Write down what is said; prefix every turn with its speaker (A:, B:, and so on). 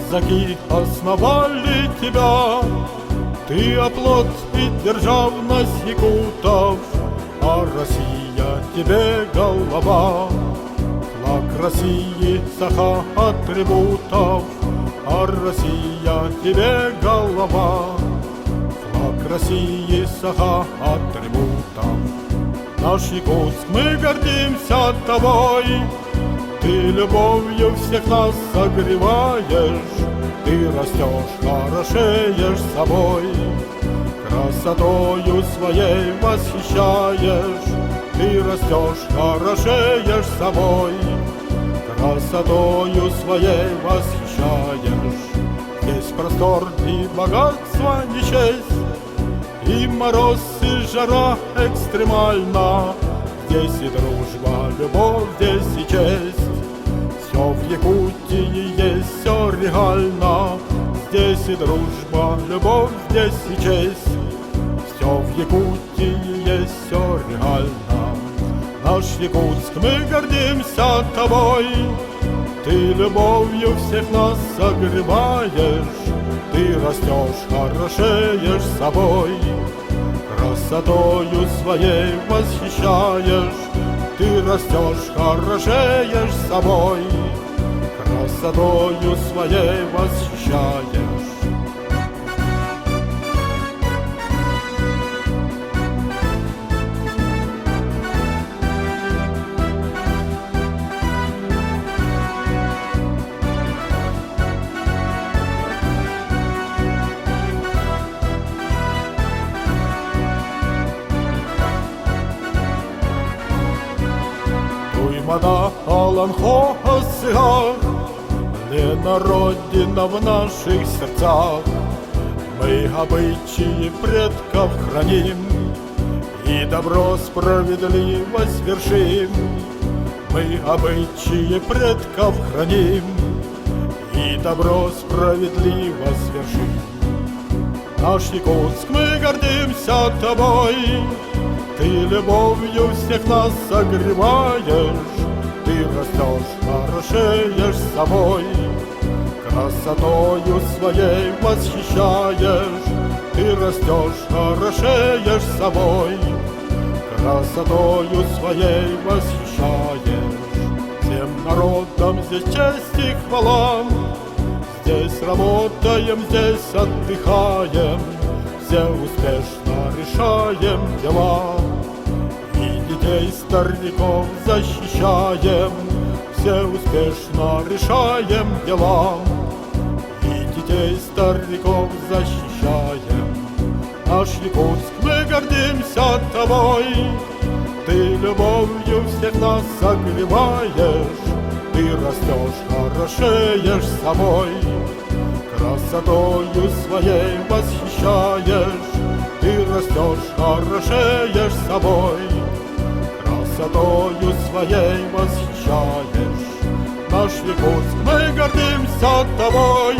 A: казаки основали тебя. Ты оплот и державность якутов, а Россия тебе голова. Флаг России саха атрибутов, а Россия тебе голова. Флаг России саха атрибутов. Наш Якутск, мы гордимся тобой. Ты любовью всех нас согреваешь, ты растешь, хорошеешь собой, красотою своей восхищаешь. Ты растешь, хорошеешь собой, красотою своей восхищаешь. Здесь простор и богатство не честь, и мороз, и жара экстремальна. Здесь и дружба, любовь, здесь и честь. Все в Якутии есть, все реально. Здесь и дружба, любовь, здесь и честь. Все в Якутии есть, все реально. Наш Якутск, мы гордимся тобой. Ты любовью всех нас согреваешь, ты растешь, хорошеешь собой, красотою своей восхищаешь. Ты растешь, хорошеешь собой, красотою своей восхищаешь. Туймада Аланхо Осыгах, Лена Родина в наших сердцах. Мы обычаи предков храним и добро справедливость вершим. Мы обычаи предков храним и добро справедливость вершим. Наш Якутск, мы гордимся тобой. Ты любовью всех нас согреваешь, ты растешь, хорошеешь собой, красотою своей восхищаешь. Ты растешь, хорошеешь собой, красотою своей восхищаешь. Всем народам здесь честь и хвала, здесь работаем, здесь отдыхаем, все успешно решаем дела. И детей, стариков защищаем, все успешно решаем дела. И детей, стариков защищаем. Наш Якутск, мы гордимся тобой. Ты любовью всех нас согреваешь, ты растешь, хорошеешь собой, красотою своей восхищаешь. Ты растешь, хорошеешь собой, красотою своей восхищаешь. Наш Якутск, мы гордимся тобой.